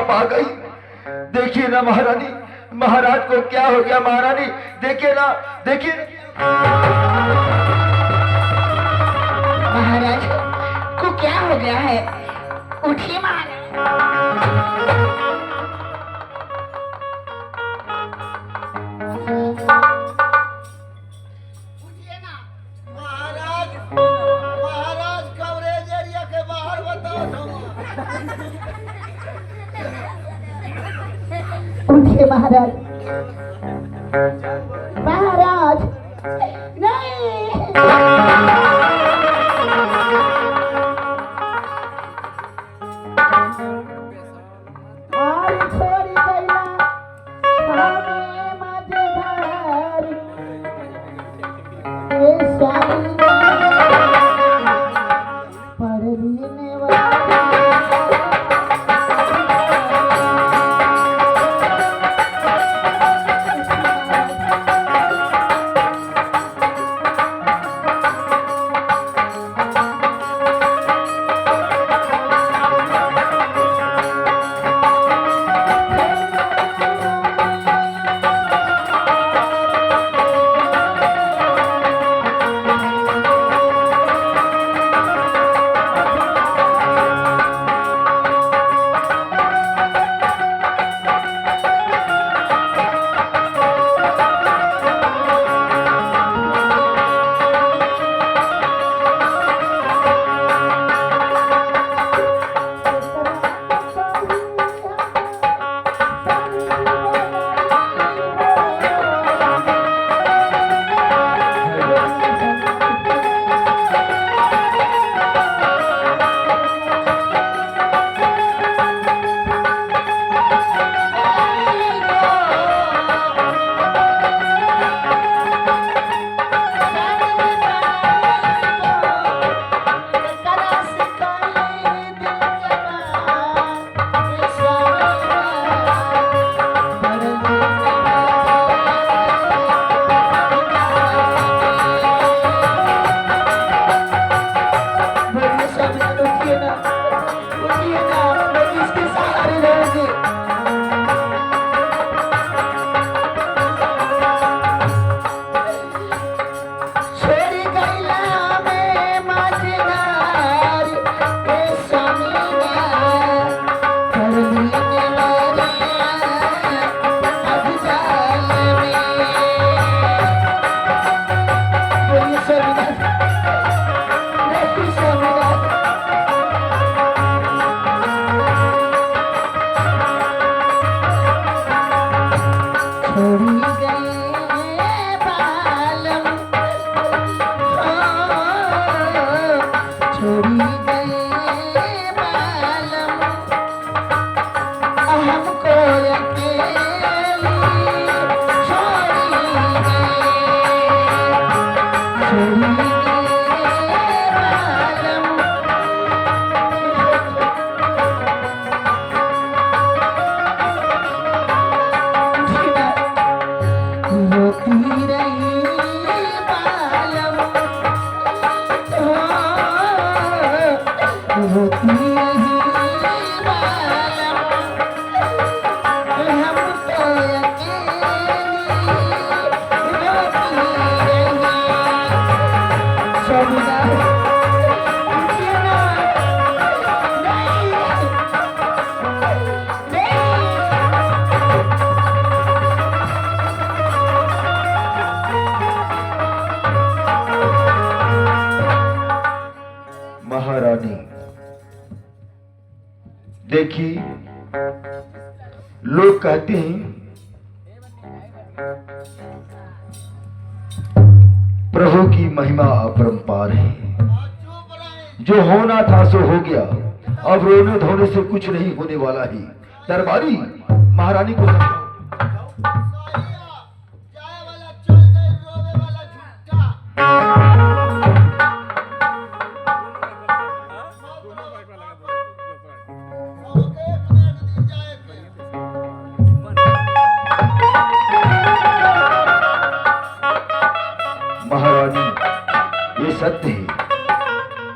आप आ गई। देखिए ना महारानी, महाराज को क्या हो गया महारानी, देखिए ना, देखिए। महाराज को क्या हो गया है? उठिए महाराज। उठिए ना महाराज, महाराज कवरेज एरिया के बाहर बताओ। उठिए महाराज। महाराज नहीं। और छोड़ी गईला हमें मझधार ये शादी पढ़ने वाला। महारानी देखिए, लोग कहते हैं प्रभु की महिमा अपरंपार है। जो होना था सो हो गया, अब रोने धोने से कुछ नहीं होने वाला है। दरबारी महारानी को समझाओ। महारानी ये सत्य है,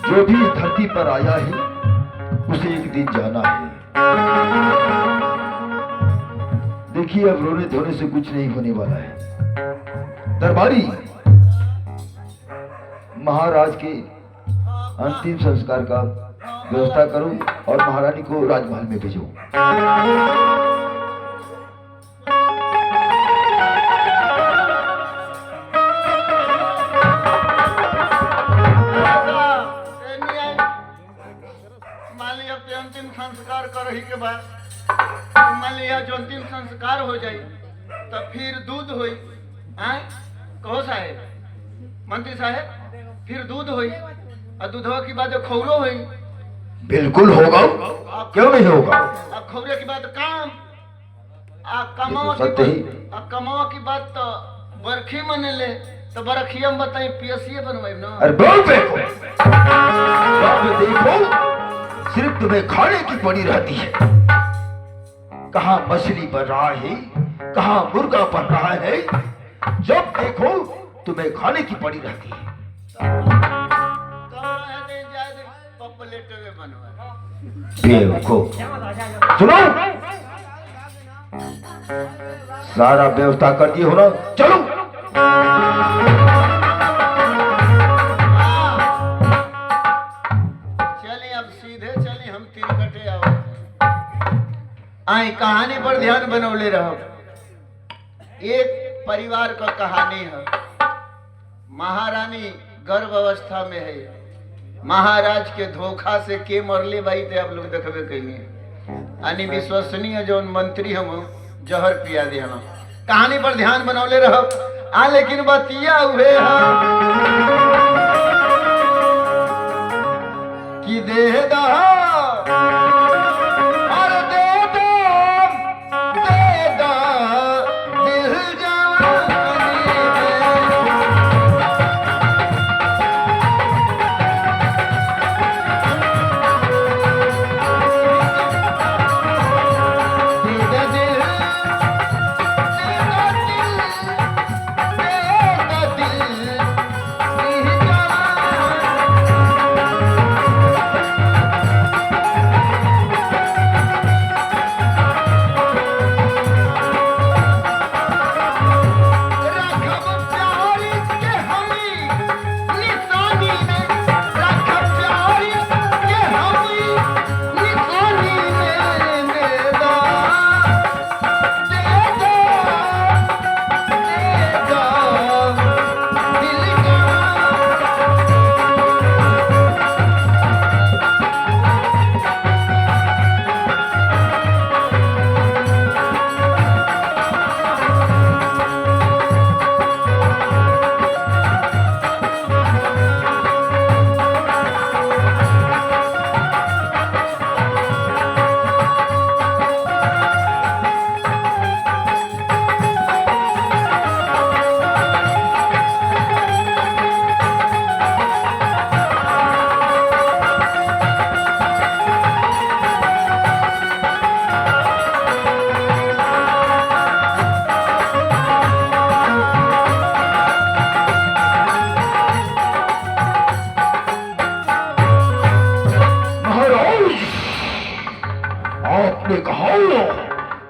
जो भी धरती पर आया है उसे एक दिन जाना है। देखिए अब रोने धोने से कुछ नहीं होने वाला है। दरबारी महाराज के अंतिम संस्कार का व्यवस्था करो और महारानी को राजमहल में भेजो। मान लिया अब अंतिम संस्कार कर ही के बाद मान लिया जो अंतिम संस्कार हो जाए तो फिर दूध होई। आए कहो साहेब, मंत्री साहेब, फिर दूध होई और दूधवा की बाद खौरो होई। बिल्कुल होगा, क्यों नहीं होगा। अब खौरे की बात काम आ कमावा सत्य ही। कमावा की बात तो बरखी मने ले तो बरखिया में बताई पीएससी बनवाई ना। अरे बहुत देखो सिर्फ तुम्हें खाने की पड़ी रहती है। कहाँ मछली बन रहा है, कहाँ मुर्गा बन रहा है, जब देखो तुम्हें खाने की पड़ी रहती है। बेवकूफ, सुनो सारा व्यवस्था कर दिए हो ना, चलो। आई कहानी पर ध्यान बनौले रहो। एक परिवार का कहानी है। महारानी गर्भ अवस्था में है। महाराज के धोखा से के मरले भाई थे आप लोग देखबे कहीं यानी विश्वसनीय जो मंत्री हम जहर पिया दे हम। कहानी पर ध्यान बनौले रहो। आ लेकिन बतिया हुए कि दे दहा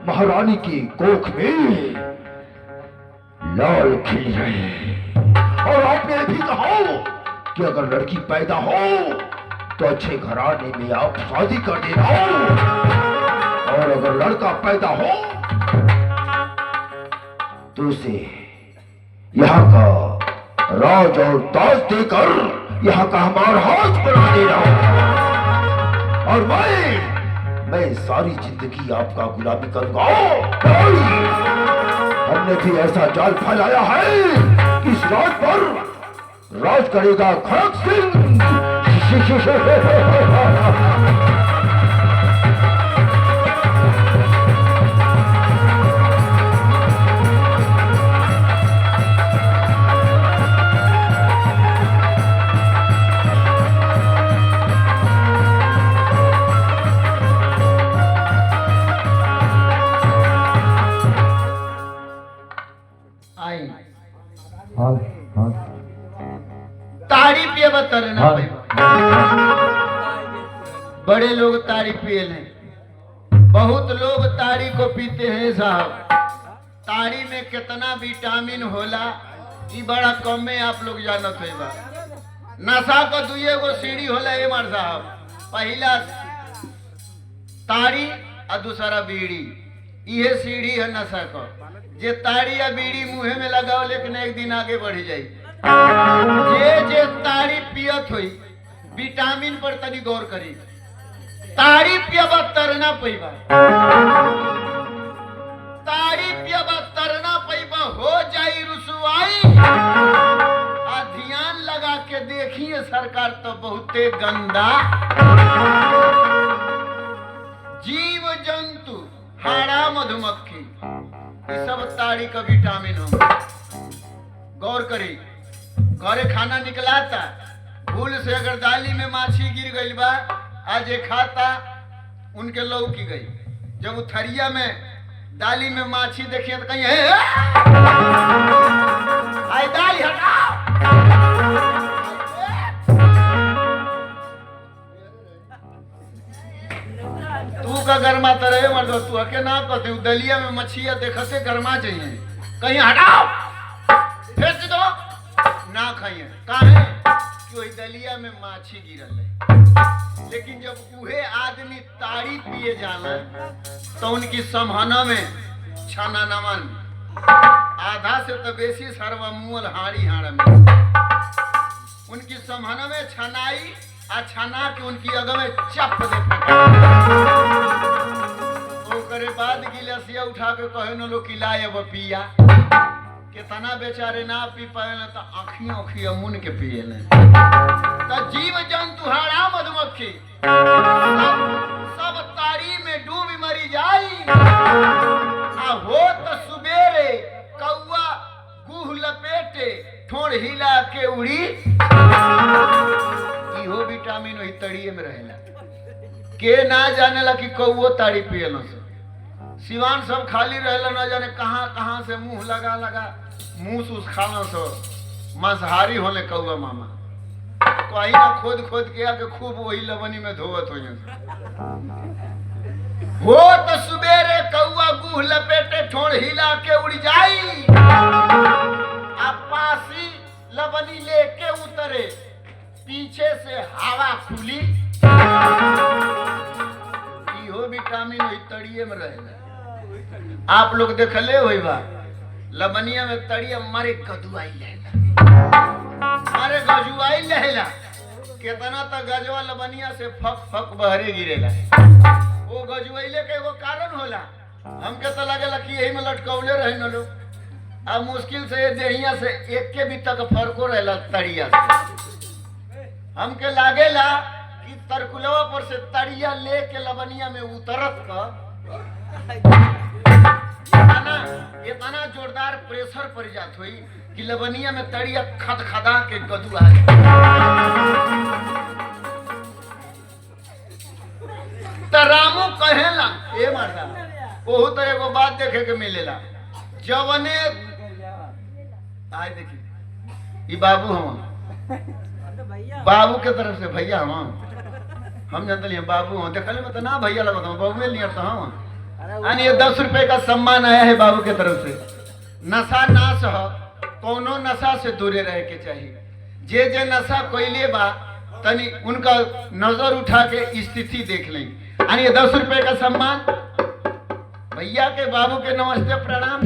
महारानी की कोख में लाल खिल रहे और आपने भी कहा कि अगर लड़की पैदा हो तो अच्छे घराने में आप शादी कर देना और अगर लड़का पैदा हो तो उसे यहाँ का राज और ताज देकर यहाँ का हमारा हाथ बना देना और मैं सारी जिंदगी आपका गुलामी करूंगा। हमने भी ऐसा जाल फैलाया है कि इस राज पर राज करेगा खड़क सिंह। ताड़ी पिए बतरना बड़े लोग ताड़ी पिए लें। बहुत लोग ताड़ी को पीते हैं साहब। ताड़ी में कितना विटामिन होला ई बड़ा कम में आप लोग जानत होइबा। नशा का दुए गो सीढ़ी होला ए मार साहब, पहला ताड़ी और दूसरा बीड़ी, ये सीढ़ी है नशा का। जे ताड़ी या बीड़ी मुंह में लगाओ लेकिन एक दिन आगे बढ़ जाई। जे ताड़ी पियत हुई विटामिन पर तनी गौर करी, ताड़ी पियबा तरना पैबा, ताड़ी पियबा तरना पैबा, हो जाई रुसवाई। आ ध्यान लगा के देखिए सरकार तो बहुते गंदा जीव जंतु हाड़ा मधुमक्खी ये सब ताड़ी का विटामिन हो। गौर करी, घरे खाना निकलाता भूल से अगर दाली में माछी गिर गई बा, आज ये खाता उनके लौकी गई, जब उथरिया में दाली में माछी देखिए तो कहीं आई दाली हटाओ। तू का गरमा तो रहे मर्द, तू अके ना कहते दलिया में मछिया देखते गरमा चाहिए, कहीं हटाओ फेंक दो ना खाइए। काहे कि वही दलिया में माछी गिरल है। लेकिन जब उहे आदमी ताड़ी पिए जाला तो उनकी समहना में छाना नमन आधा से तो बेसी सर्वमूल हाड़ी हाड़ में उनकी समहना में छनाई आ छना के उनकी अग में चप दे करे बाद गिलासिया उठा के कहे न लो कि लाए अब पिया, कितना बेचारे ना पी पाए तो आँखियों आँखियों मुन के पिए न। तो जीव जंतु हाड़ा मधुमक्खी सब ताड़ी में डूब मरी जाई। आ हो तो सुबेरे कौआ गुह लपेटे ठोड़ हिला के उड़ी, इहो विटामिन वही तड़िए में रहेला। के ना जानेला कि कौओ ताड़ी पियलो से, सिवान सब खाली रहेला, ना जाने कहाँ कहाँ से मुंह लगा लगा मुंह सूस खाना सो मांसाहारी होने कौआ मामा कहीं ना खोद खोद के आके खूब वही लवनी में धोवत हो तो सुबेरे कौआ गुह लपेटे ठोड़ हिला के उड़ जाई। आप पासी लवनी लेके उतरे, पीछे से हवा खुली, इहो विटामिन वही तड़िए में रहेगा। आप लोग देखले होई बा लबनिया में तड़िया मारे गजुआई लहला, मारे गजुआई लहला, कितना तो गजवा लबनिया से फक फक बहरे गिरेला। वो गजुआइले के वो कारण होला, हमके तो लगेला कि यही में लटकौले रहे न लोग। अब मुश्किल से ये देहिया से एक के भी तक फर्को रहेला तड़िया से। हमके लागेला कि तरकुलवा पर से तड़िया लेके लबनिया में उतरत का इतना जोरदार प्रेशर पड़ जात हुई कि लबनिया में तड़िया खदखदा के गदुआ तरामू कहेला ए मारदा ओहू तरह को बात देखे के मिलेला। जवने आए देखी ई बाबू हम बाबू के तरफ से भैया हम जानते बाबू हम देखले में तो ना भैया लगता हूँ, बाबू नहीं आता हम। ये 10 रुपए का सम्मान आया है बाबू के तरफ से। नशा नाश हो, कोनो नशा से दूरे रहे के चाहिए। जे नशा कोइले बा तनी उनका नजर उठा के स्थिति देख लें। ये 10 रुपए का सम्मान भैया के बाबू के नमस्ते प्रणाम।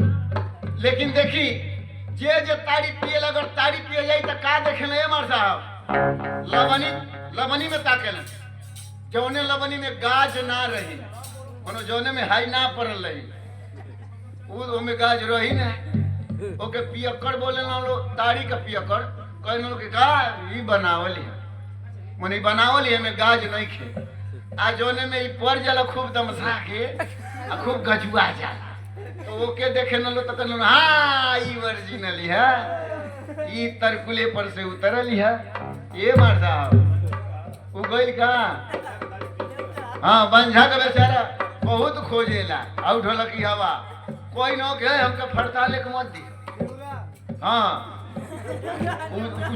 लेकिन देखी जे ताड़ी पिए अगर ताड़ी पिए जाए तो का देखे मार साहब लबनी में ताके जौने लबनी में गाज ना रही, जौने में हाई ना पड़ल रही, वो में गाज रही ना, ओके पियक्कड़ बोले ना लो, ताड़ी का पियक्कड़ कहने लो कि का ई बनावली है, मने बनावली है में गाज नहीं खे। आ जौने में ई पड़ जाला खूब दमसा के आ खूब गजुआ जाला, तो ओके देखे न लो तो कहने लो हाँ ई ओरिजिनल है, ई तरकुले पर से उतरल है। ये मार साहब उ गइल का हाँ बंझा का बेचारा बहुत खोजेला आउट होला की हवा कोई न के हमके फड़ताले के मत दी। हाँ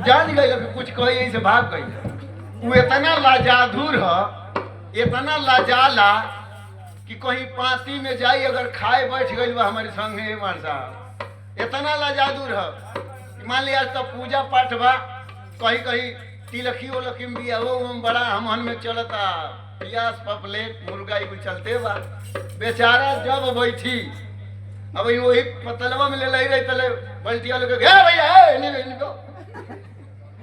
जान गई कि कुछ कही से भाग गई। वो इतना लाजाधुर है, इतना लाजाला कि कहीं पाती में जाई अगर खाए बैठ गई बा हमारे संगे मार साहब इतना लाजादू रह मान लिया तो पूजा पाठ बा कहीं कहीं तिलखी उलखी में बिया वो बड़ा हमन में चलता प्यास पपलेट मुर्गा ही चलते बा बेचारा जब बैठी अब वही पतलवा में ले लाई रही तले बल्टिया लोग भैया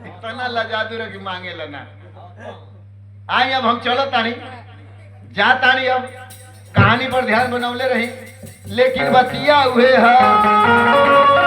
इतना लाजादू रह कि मांगे लेना आई अब हम चलो तानी जा तानी अब कहानी पर ध्यान बनौले रही लेकिन बतिया हुए है